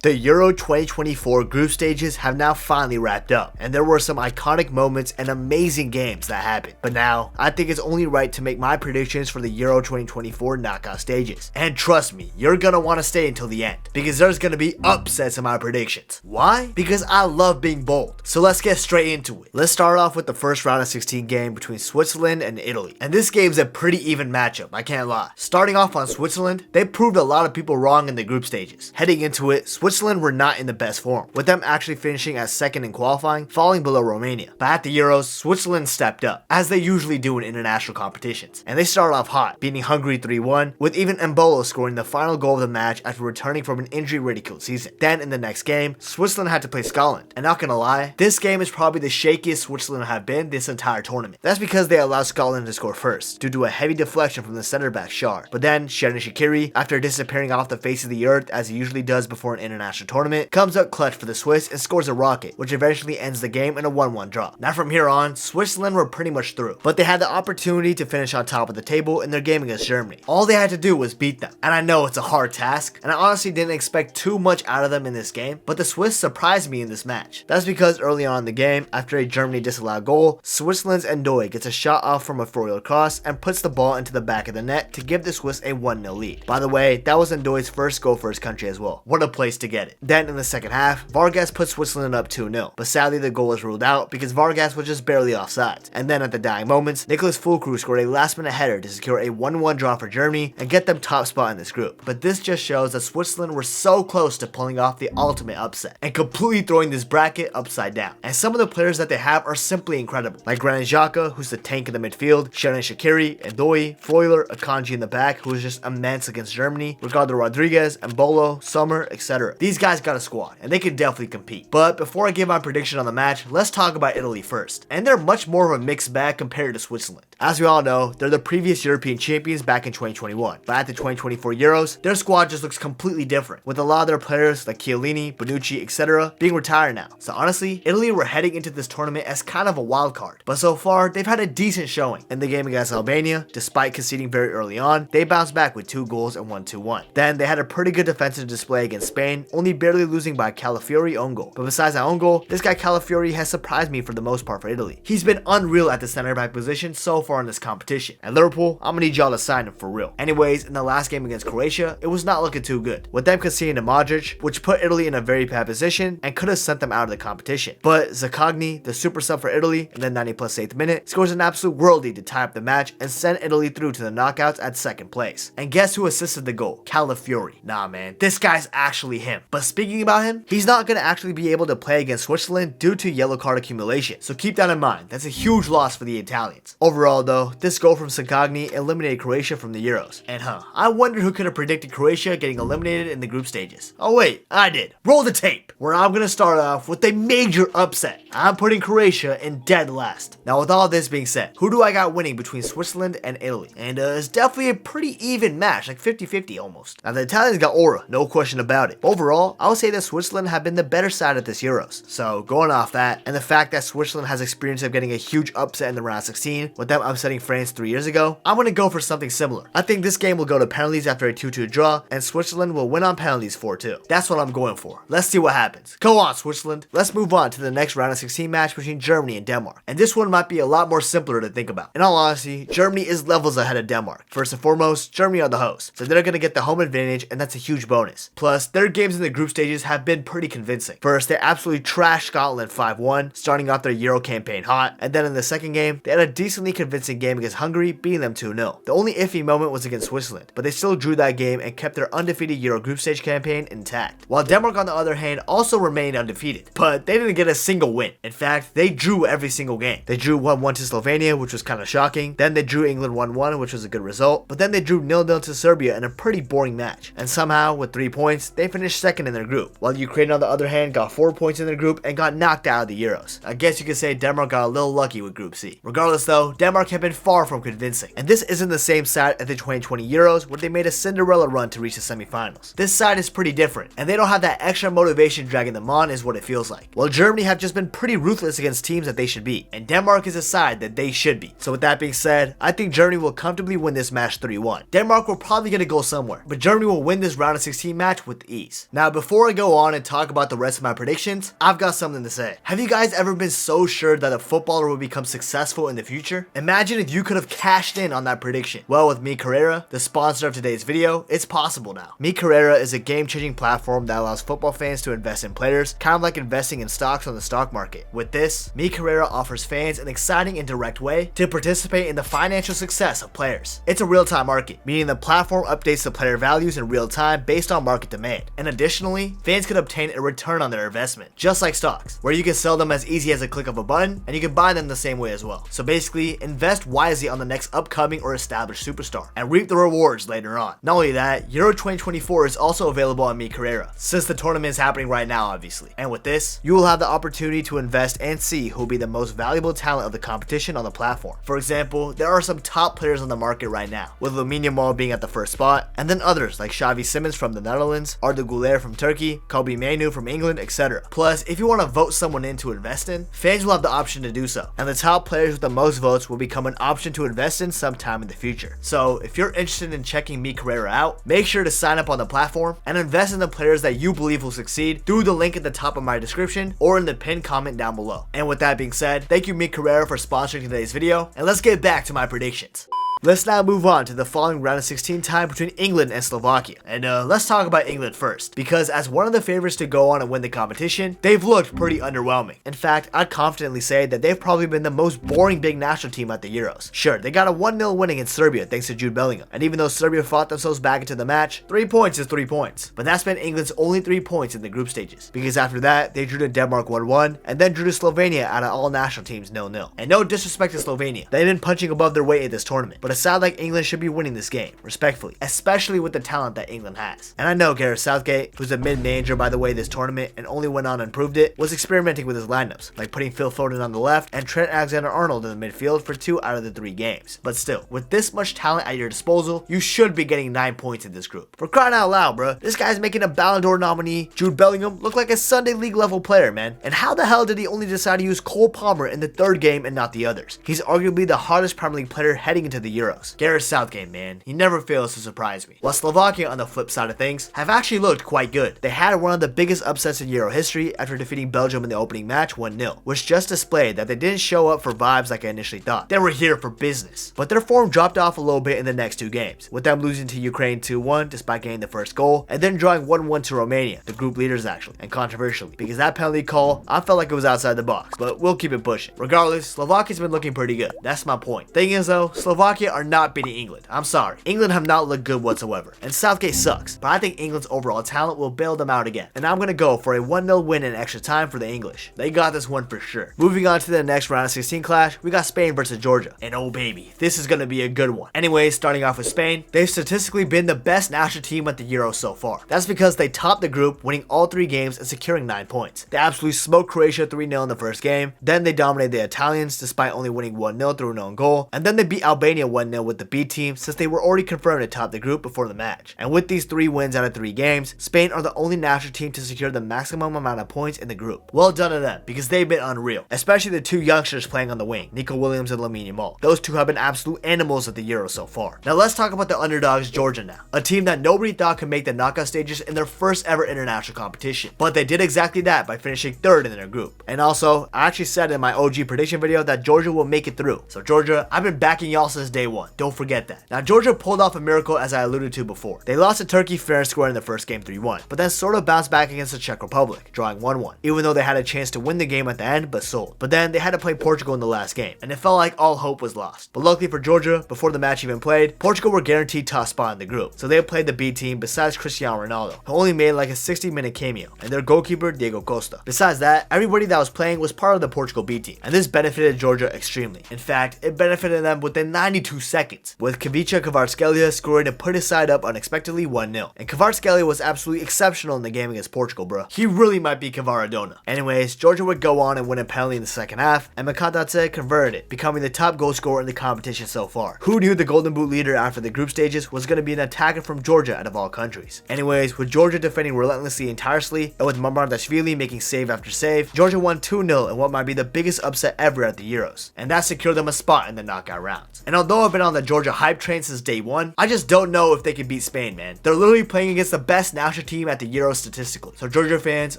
The Euro 2024 group stages have now finally wrapped up, and there were some iconic moments and amazing games that happened. But now, I think it's only right to make my predictions for the Euro 2024 knockout stages. And trust me, you're gonna want to stay until the end, because there's gonna be upsets in my predictions. Why? Because I love being bold. So let's get straight into it. Let's start off with the first round of 16 game between Switzerland and Italy. And this game's a pretty even matchup, I can't lie. Starting off on Switzerland, they proved a lot of people wrong in the group stages. Heading into it, Switzerland were not in the best form, with them actually finishing as second in qualifying, falling below Romania. But at the Euros, Switzerland stepped up, as they usually do in international competitions, and they started off hot, beating Hungary 3-1, with even Mbappe scoring the final goal of the match after returning from an injury-ridiculed season. Then in the next game, Switzerland had to play Scotland, and not gonna lie, this game is probably the shakiest Switzerland have been this entire tournament. That's because they allowed Scotland to score first, due to a heavy deflection from the center back Schär. But then Shaqiri, after disappearing off the face of the earth as he usually does before an international tournament, comes up clutch for the Swiss and scores a rocket, which eventually ends the game in a 1-1 draw. Now from here on, Switzerland were pretty much through, but they had the opportunity to finish on top of the table in their game against Germany. All they had to do was beat them, and I know it's a hard task, and I honestly didn't expect too much out of them in this game, but the Swiss surprised me in this match. That's because early on in the game, after a Germany disallowed goal, Switzerland's Ndoye gets a shot off from a forward cross and puts the ball into the back of the net to give the Swiss a 1-0 lead. By the way, that was Ndoye's first goal for his country as well. What a place to get it. Then in the second half, Vargas put Switzerland up 2-0, but sadly the goal was ruled out because Vargas was just barely offside. And then at the dying moments, Nicholas Füllkrug scored a last-minute header to secure a 1-1 draw for Germany and get them top spot in this group. But this just shows that Switzerland were so close to pulling off the ultimate upset and completely throwing this bracket upside down. And some of the players that they have are simply incredible, like Granit Xhaka, who's the tank in the midfield, Shaqiri, Ndoye, Freuler, Akanji in the back, who was just immense against Germany, Ricardo Rodriguez, Embolo, Sommer, etc. These guys got a squad, and they can definitely compete. But before I give my prediction on the match, let's talk about Italy first. And they're much more of a mixed bag compared to Switzerland. As we all know, they're the previous European champions back in 2021, but at the 2024 Euros, their squad just looks completely different, with a lot of their players like Chiellini, Bonucci, etc. being retired now. So honestly, Italy were heading into this tournament as kind of a wild card, but so far, they've had a decent showing. In the game against Albania, despite conceding very early on, they bounced back with 2 goals and won 2-1. Then they had a pretty good defensive display against Spain, only barely losing by Calafiori own goal. But besides that own goal, this guy Calafiori has surprised me for the most part for Italy. He's been unreal at the center back position so far in this competition. At Liverpool, I'm gonna need y'all to sign him for real. Anyways, in the last game against Croatia, it was not looking too good, with them conceding to Modric, which put Italy in a very bad position and could have sent them out of the competition. But Zaccagni, the super sub for Italy, in the 90+8th minute, scores an absolute worldie to tie up the match and send Italy through to the knockouts at second place. And guess who assisted the goal? Calafiori. Nah man, this guy's actually him. But speaking about him, he's not gonna actually be able to play against Switzerland due to yellow card accumulation, so keep that in mind. That's a huge loss for the Italians. Overall though, this goal from Zaccagni eliminated Croatia from the Euros. And I wonder who could have predicted Croatia getting eliminated in the group stages. Oh wait, I did. Roll the tape, where I'm gonna start off with a major upset. I'm putting Croatia in dead last. Now with all this being said, who do I got winning between Switzerland and Italy? And it's definitely a pretty even match, like 50-50 almost. Now the Italians got aura, no question about it. Overall, I would say that Switzerland have been the better side at this Euros. So going off that, and the fact that Switzerland has experience of getting a huge upset in the round of 16, with them upsetting France 3 years ago, I'm gonna go for something similar. I think this game will go to penalties after a 2-2 draw, and Switzerland will win on penalties 4-2. That's what I'm going for. Let's see what happens. Go on, Switzerland. Let's move on to the next round of 16 match between Germany and Denmark. And this one might be a lot more simpler to think about. In all honesty, Germany is levels ahead of Denmark. First and foremost, Germany are the hosts, so they're gonna get the home advantage, and that's a huge bonus. Plus, their games in the group stages have been pretty convincing. First, they absolutely trashed Scotland 5-1, starting off their Euro campaign hot, and then in the second game, they had a decently convincing game against Hungary, beating them 2-0. The only iffy moment was against Switzerland, but they still drew that game and kept their undefeated Euro group stage campaign intact. While Denmark on the other hand also remained undefeated, but they didn't get a single win. In fact, they drew every single game. They drew 1-1 to Slovenia, which was kind of shocking. Then they drew England 1-1, which was a good result, but then they drew 0-0 to Serbia in a pretty boring match. And somehow, with 3 points, they finished second in their group, while Ukraine on the other hand got 4 points in their group and got knocked out of the Euros. I guess you could say Denmark got a little lucky with Group C. Regardless though, Denmark Denmark have been far from convincing. And this isn't the same side at the 2020 Euros where they made a Cinderella run to reach the semifinals. This side is pretty different, and they don't have that extra motivation dragging them on is what it feels like. While Germany have just been pretty ruthless against teams that they should beat, and Denmark is a side that they should beat. So with that being said, I think Germany will comfortably win this match 3-1. Denmark will probably get a goal somewhere, but Germany will win this round of 16 match with ease. Now before I go on and talk about the rest of my predictions, I've got something to say. Have you guys ever been so sure that a footballer will become successful in the future? Imagine if you could have cashed in on that prediction. Well, with meCarreira, the sponsor of today's video, it's possible now. meCarreira is a game-changing platform that allows football fans to invest in players, kind of like investing in stocks on the stock market. With this, meCarreira offers fans an exciting and direct way to participate in the financial success of players. It's a real-time market, meaning the platform updates the player values in real time based on market demand. And additionally, fans can obtain a return on their investment, just like stocks, where you can sell them as easy as a click of a button, and you can buy them the same way as well. So basically, invest wisely on the next upcoming or established superstar, and reap the rewards later on. Not only that, Euro 2024 is also available on meCarreira, since the tournament is happening right now obviously. And with this, you will have the opportunity to invest and see who will be the most valuable talent of the competition on the platform. For example, there are some top players on the market right now, with Lamine Yamal being at the first spot, and then others like Xavi Simons from the Netherlands, Arda Güler from Turkey, Kobe Mainoo from England, etc. Plus, if you want to vote someone in to invest in, fans will have the option to do so, and the top players with the most votes will become an option to invest in sometime in the future. So if you're interested in checking meCarreira out, make sure to sign up on the platform and invest in the players that you believe will succeed through the link at the top of my description or in the pinned comment down below. And with that being said, thank you meCarreira for sponsoring today's video, and let's get back to my predictions. Let's now move on to the following round of 16 tie between England and Slovakia. And let's talk about England first, because as one of the favorites to go on and win the competition, they've looked pretty underwhelming. In fact, I'd confidently say that they've probably been the most boring big national team at the Euros. Sure, they got a 1-0 win against Serbia thanks to Jude Bellingham, and even though Serbia fought themselves back into the match, 3 points is 3 points. But that's been England's only 3 points in the group stages, because after that, they drew to Denmark 1-1, and then drew to Slovenia out of all national teams 0-0. And no disrespect to Slovenia, they've been punching above their weight in this tournament, but a side like England should be winning this game, respectfully, especially with the talent that England has. And I know Gareth Southgate, who's a mid-manager by the way this tournament and only went on and proved it, was experimenting with his lineups, like putting Phil Foden on the left and Trent Alexander-Arnold in the midfield for 2 out of the 3 games. But still, with this much talent at your disposal, you should be getting 9 points in this group. For crying out loud, bruh, this guy's making a Ballon d'Or nominee, Jude Bellingham, look like a Sunday League level player, man. And how the hell did he only decide to use Cole Palmer in the 3rd game and not the others? He's arguably the hottest Premier League player heading into the Euros. Gareth Southgate, man, he never fails to surprise me. While Slovakia, on the flip side of things, have actually looked quite good. They had one of the biggest upsets in Euro history after defeating Belgium in the opening match 1-0, which just displayed that they didn't show up for vibes like I initially thought. They were here for business. But their form dropped off a little bit in the next 2 games, with them losing to Ukraine 2-1 despite getting the first goal, and then drawing 1-1 to Romania, the group leaders actually, and controversially, because that penalty call, I felt like it was outside the box, but we'll keep it pushing. Regardless, Slovakia's been looking pretty good. That's my point. Thing is though, Slovakia are not beating England. I'm sorry. England have not looked good whatsoever, and Southgate sucks, but I think England's overall talent will bail them out again, and I'm gonna go for a 1-0 win in extra time for the English. They got this one for sure. Moving on to the next round of 16 clash, we got Spain versus Georgia, and oh baby, this is gonna be a good one. Anyways, starting off with Spain, they've statistically been the best national team at the Euro so far. That's because they topped the group, winning all 3 games and securing 9 points. They absolutely smoked Croatia 3-0 in the first game, then they dominated the Italians despite only winning 1-0 through an own goal, and then they beat Albania 1-0 with the B team since they were already confirmed to top the group before the match. And with these 3 wins out of 3 games, Spain are the only national team to secure the maximum amount of points in the group. Well done to them, because they've been unreal, especially the 2 youngsters playing on the wing, Nico Williams and Lamine Yamal. Those 2 have been absolute animals at the Euro so far. Now let's talk about the underdogs, Georgia now, a team that nobody thought could make the knockout stages in their first ever international competition, but they did exactly that by finishing 3rd in their group. And also, I actually said in my OG prediction video that Georgia will make it through. So Georgia, I've been backing y'all since day 1. Don't forget that. Now Georgia pulled off a miracle as I alluded to before. They lost to Turkey fair and square in the first game 3-1, but then sort of bounced back against the Czech Republic, drawing 1-1, even though they had a chance to win the game at the end but sold. But then they had to play Portugal in the last game, and it felt like all hope was lost. But luckily for Georgia, before the match even played, Portugal were guaranteed top spot in the group, so they played the B team besides Cristiano Ronaldo, who only made like a 60-minute cameo, and their goalkeeper Diego Costa. Besides that, everybody that was playing was part of the Portugal B team, and this benefited Georgia extremely. In fact, it benefited them with a 92% 2 seconds, with Kavica Kvaratskhelia scoring to put his side up unexpectedly 1-0. And Kvaratskhelia was absolutely exceptional in the game against Portugal, bro. He really might be Kvaradona. Anyways, Georgia would go on and win a penalty in the second half, and meCarreira converted it, becoming the top goal scorer in the competition so far. Who knew the Golden Boot leader after the group stages was going to be an attacker from Georgia out of all countries? Anyways, with Georgia defending relentlessly and tirelessly, and with Mamardashvili making save after save, Georgia won 2-0 in what might be the biggest upset ever at the Euros, and that secured them a spot in the knockout rounds. And although I've been on the Georgia hype train since day one, I just don't know if they can beat Spain, man. They're literally playing against the best national team at the Euros statistically. So Georgia fans,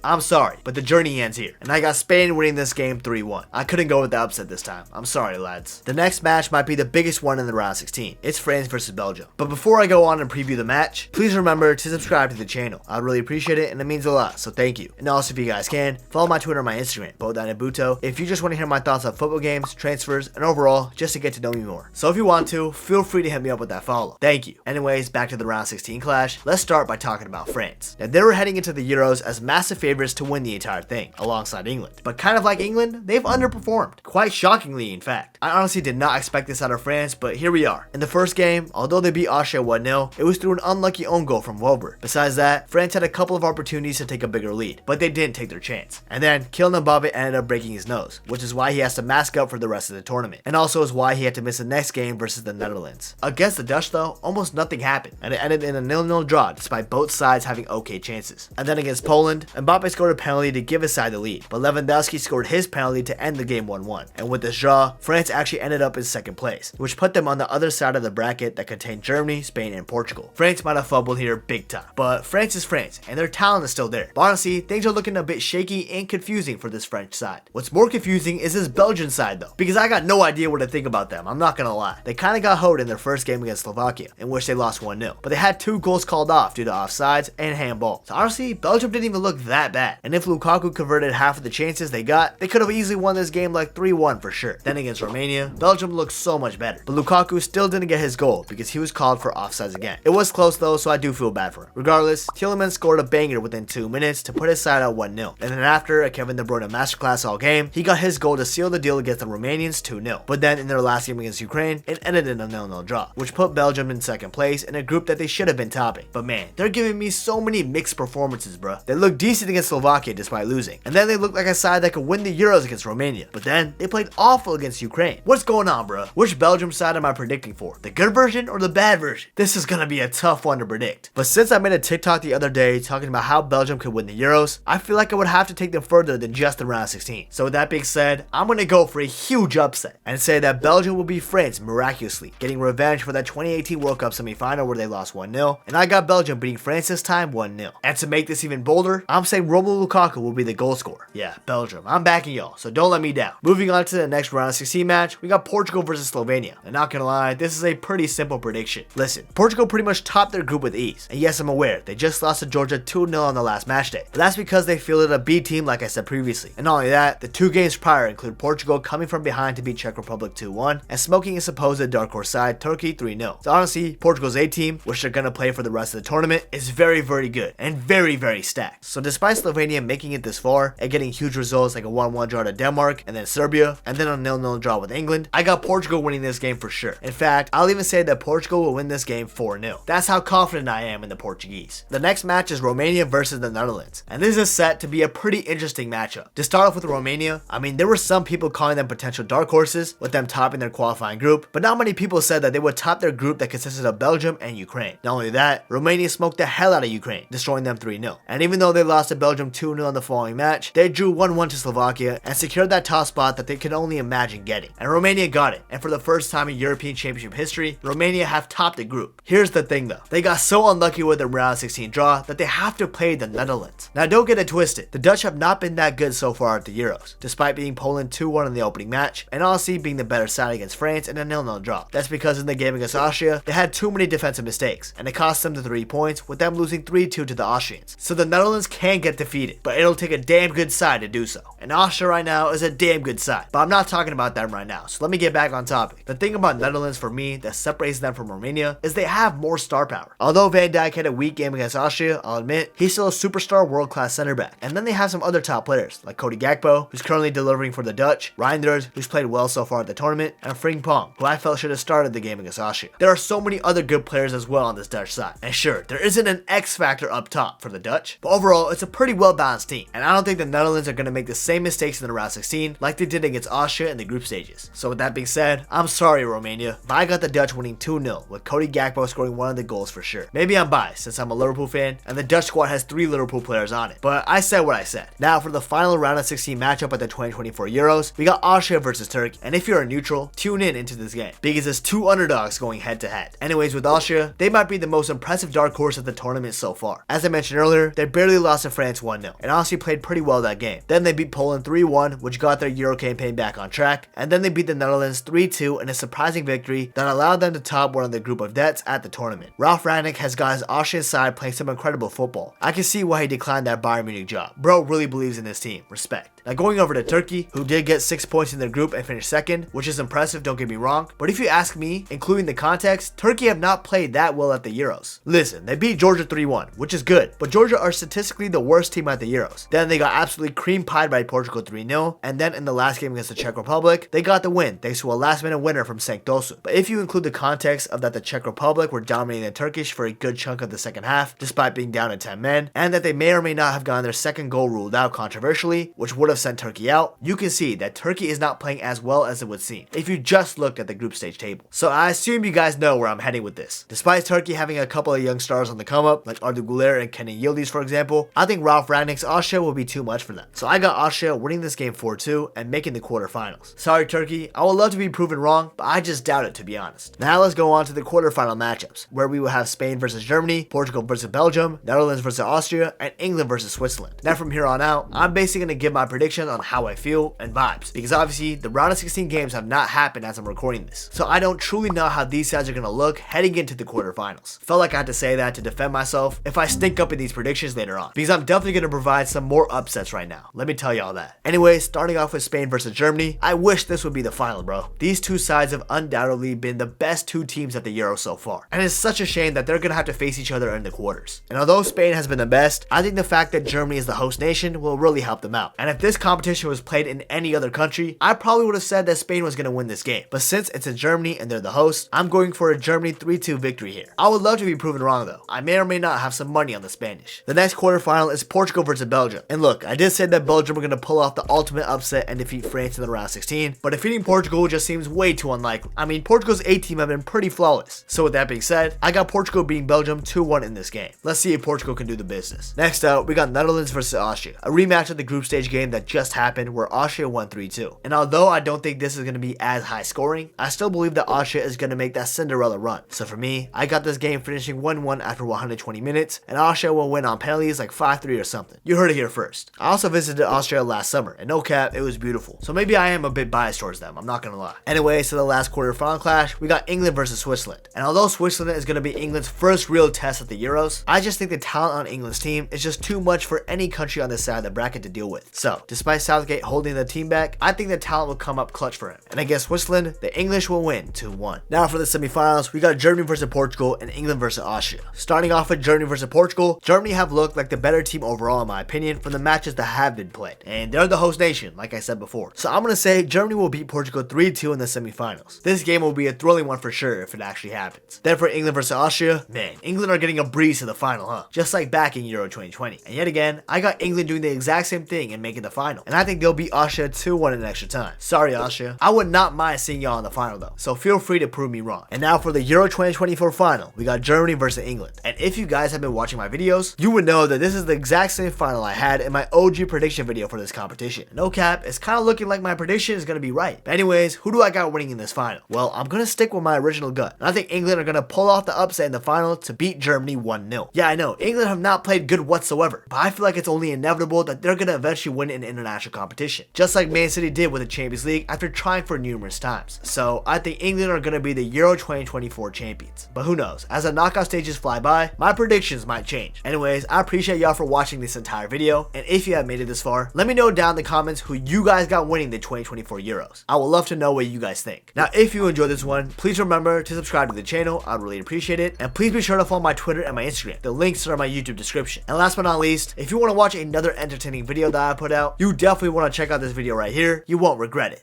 I'm sorry, but the journey ends here. And I got Spain winning this game 3-1. I couldn't go with the upset this time. I'm sorry, lads. The next match might be the biggest one in the round 16. It's France versus Belgium. But before I go on and preview the match, please remember to subscribe to the channel. I'd really appreciate it, and it means a lot, so thank you. And also, if you guys can, follow my Twitter and my Instagram, both at Nabuto, if you just want to hear my thoughts on football games, transfers, and overall, just to get to know me more. So if you want to, feel free to hit me up with that follow. Thank you. Anyways, back to the round 16 clash. Let's start by talking about France. Now, they were heading into the Euros as massive favorites to win the entire thing, alongside England. But kind of like England, they've underperformed. Quite shockingly, in fact. I honestly did not expect this out of France, but here we are. In the first game, although they beat Austria 1-0, it was through an unlucky own goal from Wöber. Besides that, France had a couple of opportunities to take a bigger lead, but they didn't take their chance. And then, Kylian Mbappe ended up breaking his nose, which is why he has to mask up for the rest of the tournament, and also is why he had to miss the next game versus the Netherlands. Against the Dutch though, almost nothing happened, and it ended in a 0-0 draw despite both sides having okay chances. And then against Poland, Mbappe scored a penalty to give his side the lead, but Lewandowski scored his penalty to end the game 1-1. And with this draw, France actually ended up in second place, which put them on the other side of the bracket that contained Germany, Spain, and Portugal. France might have fumbled here big time, but France is France, and their talent is still there. But honestly, things are looking a bit shaky and confusing for this French side. What's more confusing is this Belgian side though, because I got no idea what to think about them, I'm not gonna lie. They kinda got hoed in their first game against Slovakia, in which they lost 1-0, but they had 2 goals called off due to offsides and handball. So honestly, Belgium didn't even look that bad, and if Lukaku converted half of the chances they got, they could have easily won this game like 3-1 for sure. Then against Romania, Belgium looked so much better, but Lukaku still didn't get his goal because he was called for offsides again. It was close though, so I do feel bad for him. Regardless, Tielemans scored a banger within 2 minutes to put his side out 1-0, and then after a Kevin De Bruyne masterclass all game, he got his goal to seal the deal against the Romanians 2-0. But then in their last game against Ukraine, it ended in a 0-0 draw, which put Belgium in second place in a group that they should have been topping. But man, they're giving me so many mixed performances, bro. They look decent against Slovakia despite losing, and then they look like a side that could win the Euros against Romania, but then they played awful against Ukraine. What's going on, bro? Which Belgium side am I predicting for? The good version or the bad version? This is gonna be a tough one to predict. But since I made a TikTok the other day talking about how Belgium could win the Euros, I feel like I would have to take them further than just the round 16. So with that being said, I'm gonna go for a huge upset and say that Belgium will beat France miraculously, getting revenge for that 2018 World Cup semifinal where they lost 1-0, and I got Belgium beating France this time 1-0. And to make this even bolder, I'm saying Romelu Lukaku will be the goal scorer. Yeah, Belgium, I'm backing y'all, so don't let me down. Moving on to the next round 16 match, we got Portugal versus Slovenia. And not gonna lie, this is a pretty simple prediction. Listen, Portugal pretty much topped their group with ease, and yes, I'm aware, they just lost to Georgia 2-0 on the last match day, but that's because they fielded a B team like I said previously. And not only that, the 2 games prior include Portugal coming from behind to beat Czech Republic 2-1, and smoking a supposed dark horse side, Turkey 3-0. So honestly, Portugal's A team, which they're gonna play for the rest of the tournament, is very, very good, and very, very stacked. So despite Slovenia making it this far, and getting huge results like a 1-1 draw to Denmark, and then Serbia, and then a 0-0 draw with England, I got Portugal winning this game for sure. In fact, I'll even say that Portugal will win this game 4-0. That's how confident I am in the Portuguese. The next match is Romania versus the Netherlands, and this is set to be a pretty interesting matchup. To start off with Romania, I mean, there were some people calling them potential dark horses, with them topping their qualifying group, but not many people said that they would top their group that consisted of Belgium and Ukraine. Not only that, Romania smoked the hell out of Ukraine, destroying them 3-0. And even though they lost to Belgium 2-0 in the following match, they drew 1-1 to Slovakia and secured that top spot that they could only imagine getting. And Romania got it, and for the first time in European Championship history, Romania have topped the group. Here's the thing though, they got so unlucky with their round 16 draw that they have to play the Netherlands. Now don't get it twisted, the Dutch have not been that good so far at the Euros, despite beating Poland 2-1 in the opening match, and honestly being the better side against France in a 0-0 draw. That's because in the game against Austria, they had too many defensive mistakes, and it cost them the 3 points, with them losing 3-2 to the Austrians. So the Netherlands can get defeated, but it'll take a damn good side to do so. And Austria right now is a damn good side, but I'm not talking about them right now, so let me get back on topic. The thing about Netherlands for me that separates them from Romania is they have more star power. Although Van Dijk had a weak game against Austria, I'll admit, he's still a superstar world-class center back. And then they have some other top players, like Cody Gakpo, who's currently delivering for the Dutch, Reinders, who's played well so far at the tournament, and Frimpong, who I felt should have started the game against Austria. There are so many other good players as well on this Dutch side. And sure, there isn't an X factor up top for the Dutch, but overall it's a pretty well balanced team. And I don't think the Netherlands are going to make the same mistakes in the round 16 like they did against Austria in the group stages. So with that being said, I'm sorry Romania, but I got the Dutch winning 2-0 with Cody Gakpo scoring one of the goals for sure. Maybe I'm biased since I'm a Liverpool fan and the Dutch squad has 3 Liverpool players on it, but I said what I said. Now for the final round of 16 matchup at the 2024 Euros, we got Austria versus Turkey, and if you're a neutral, tune in into this game because it's 2 underdogs going head to head. Anyways, with Austria, they might be the most impressive dark horse of the tournament so far. As I mentioned earlier, they barely lost to France 1-0 and Austria played pretty well that game. Then they beat Poland 3-1, which got their Euro campaign back on track, and then they beat the Netherlands 3-2 in a surprising victory that allowed them to top one of the group of deaths at the tournament. Ralf Rangnick has got his Austrian side playing some incredible football. I can see why he declined that Bayern Munich job. Bro really believes in his team. Respect. Now going over to Turkey, who did get 6 points in their group and finished second, which is impressive, don't get me wrong, but if you ask me, including the context, Turkey have not played that well at the Euros. Listen, they beat Georgia 3-1, which is good, but Georgia are statistically the worst team at the Euros. Then they got absolutely cream pied by Portugal 3-0, and then in the last game against the Czech Republic, they got the win thanks to a last minute winner from Cenk Tosun. But if you include the context of that the Czech Republic were dominating the Turkish for a good chunk of the second half, despite being down to 10 men, and that they may or may not have gotten their second goal ruled out controversially, which would have sent Turkey out, you can see that Turkey is not playing as well as it would seem if you just looked at the group stage table. So I assume you guys know where I'm heading with this. Despite Turkey having a couple of young stars on the come up, like Arda Güler and Kenan Yildiz for example, I think Ralf Rangnick's Austria will be too much for them. So I got Austria winning this game 4-2 and making the quarterfinals. Sorry Turkey, I would love to be proven wrong, but I just doubt it to be honest. Now let's go on to the quarterfinal matchups, where we will have Spain versus Germany, Portugal versus Belgium, Netherlands versus Austria, and England versus Switzerland. Now from here on out, I'm basically going to give my predictions on how I feel and vibes, because obviously the round of 16 games have not happened as I'm recording this, so I don't truly know how these sides are going to look heading into the quarterfinals. Felt like I had to say that to defend myself if I stink up in these predictions later on, because I'm definitely going to provide some more upsets right now, let me tell y'all that. Anyways, starting off with Spain versus Germany, I wish this would be the final, bro. These two sides have undoubtedly been the best two teams at the Euro so far, and it's such a shame that they're going to have to face each other in the quarters. And although Spain has been the best, I think the fact that Germany is the host nation will really help them out. And if this competition was played in any other country, I probably would have said that Spain was going to win this game. But since it's in Germany and they're the host, I'm going for a Germany 3-2 victory here. I would love to be proven wrong though. I may or may not have some money on the Spanish. The next quarterfinal is Portugal versus Belgium. And look, I did say that Belgium were going to pull off the ultimate upset and defeat France in the round 16, but defeating Portugal just seems way too unlikely. I mean, Portugal's A team have been pretty flawless. So with that being said, I got Portugal beating Belgium 2-1 in this game. Let's see if Portugal can do the business. Next up, we got Netherlands versus Austria, a rematch of the group stage game that just happened where Austria won 3-2. And although I don't think this is going to be as high scoring, I still believe that Austria is going to make that Cinderella run. So for me, I got this game finishing 1-1 after 120 minutes, and Austria will win on penalties like 5-3 or something. You heard it here first. I also visited Austria last summer, and no cap, it was beautiful. So maybe I am a bit biased towards them, I'm not going to lie. Anyway, so the last quarterfinal clash, we got England versus Switzerland. And although Switzerland is going to be England's first real test at the Euros, I just think the talent on England's team is just too much for any country on this side of the bracket to deal with. So, despite Southgate holding the team back, I think the talent will come up clutch for him. And against Switzerland, the English will win 2-1. Now for the semifinals, we got Germany versus Portugal and England versus Austria. Starting off with Germany versus Portugal, Germany have looked like the better team overall in my opinion from the matches that have been played. And they're the host nation, like I said before. So I'm going to say Germany will beat Portugal 3-2 in the semifinals. This game will be a thrilling one for sure if it actually happens. Then for England versus Austria, man, England are getting a breeze to the final, huh? Just like back in Euro 2020. And yet again, I got England doing the exact same thing and making the final. And I think they'll beat Austria 2-1 in extra time. Sorry Austria. I would not mind seeing y'all in the final though, so feel free to prove me wrong. And now for the Euro 2024 final, we got Germany versus England. And if you guys have been watching my videos, you would know that this is the exact same final I had in my OG prediction video for this competition. No cap, it's kind of looking like my prediction is going to be right. But anyways, who do I got winning in this final? Well, I'm going to stick with my original gut. And I think England are going to pull off the upset in the final to beat Germany 1-0. Yeah, I know, England have not played good whatsoever, but I feel like it's only inevitable that they're going to eventually win an international competition, just like Man City did with the Champions League after trying for numerous times. So I think England are going to be the Euro 2024 champions. But who knows, as the knockout stages fly by, my predictions might change. Anyways, I appreciate y'all for watching this entire video, and if you have made it this far, let me know down in the comments who you guys got winning the 2024 Euros. I would love to know what you guys think. Now, if you enjoyed this one, please remember to subscribe to the channel, I'd really appreciate it, and please be sure to follow my Twitter and my Instagram. The links are in my YouTube description. And last but not least, if you want to watch another entertaining video that I put out, you definitely want to check out this video right here. You won't regret it.